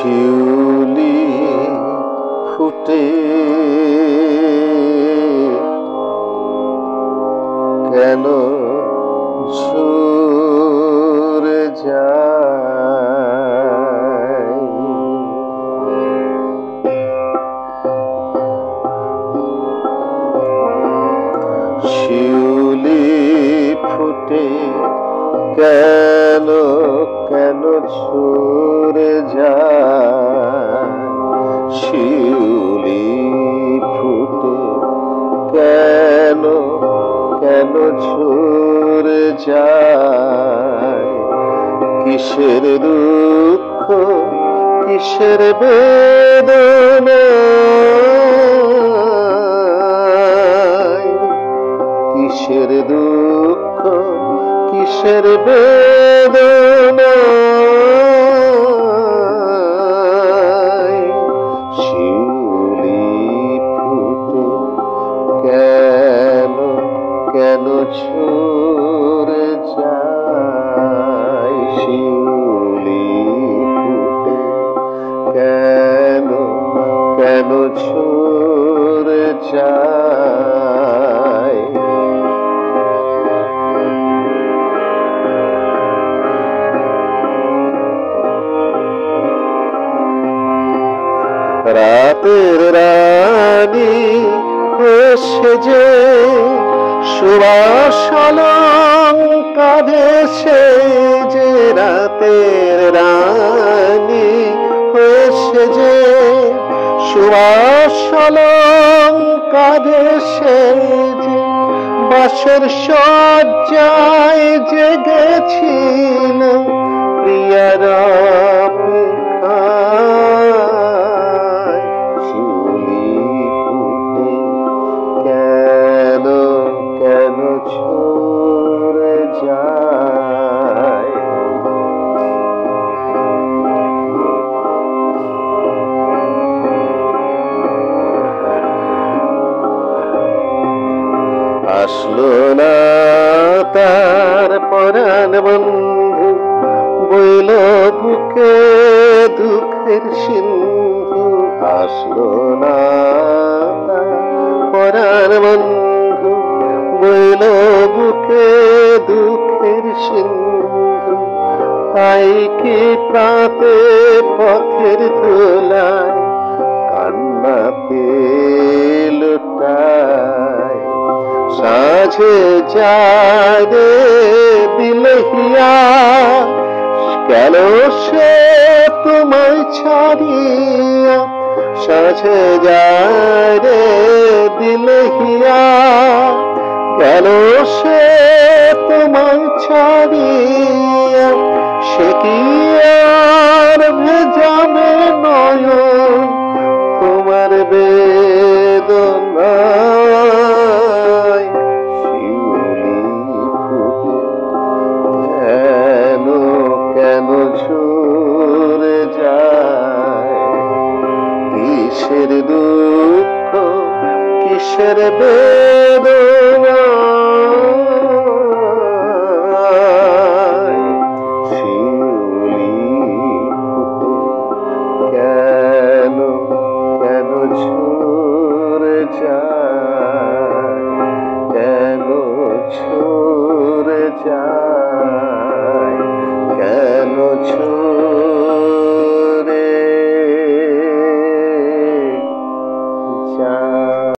শিউলি ফুটে কেন ঝরে যায়, শিউলি ফুটে কেন কেন ঝরে যায়, শিউলি ফুটে কেন কেন ঝরে যায়, কিসের দুঃখ কিসের বেদনা, কিসের দুঃখ কিসের বেদনা, শিউলি ফুটে কেন কেন ঝরে যায়, শিউলি ফুটে কেন কেন ঝরে যায়। রাতের রানী হয়েছে যে সুবাস অলংকারে সে যে, রাতের রানী হয়েছে যে সুবাস অলংকারে সে যে, বাসর সজ্জায় জেগেছিল প্রিয়ার অপেক্ষায়, শিউলি ফুটে কেন কেন ঝরে যায়। আসলো না তার পরাণ বন্ধু, বইল বুকে দুঃখের সিন্ধু, আসলো না তার পরাণ বন্ধু, বইল বুকে দুঃখের সিন্ধু, তাই কি প্রাতে পথের ধুলায় কান্নাতে লুটায়, সাঁঝে যায় রে দিলহিয়া কেন সে তোমায় ছাড়িয়া, সাঁঝে যায় রে দিলহিয়া কেন সে তোমায় ছাড়িয়া, সে কি আর ভেজাবে নয়ন তোমার বেদনায়, শিউলি ফুটে কেন কেন ঝরে যায়, কিসের দুঃখ কিসের বেদনা, শিউলি ফুটে কেন কেন ঝরে যায়, কেন ঝরে যায়, কেন ঝরে যায়।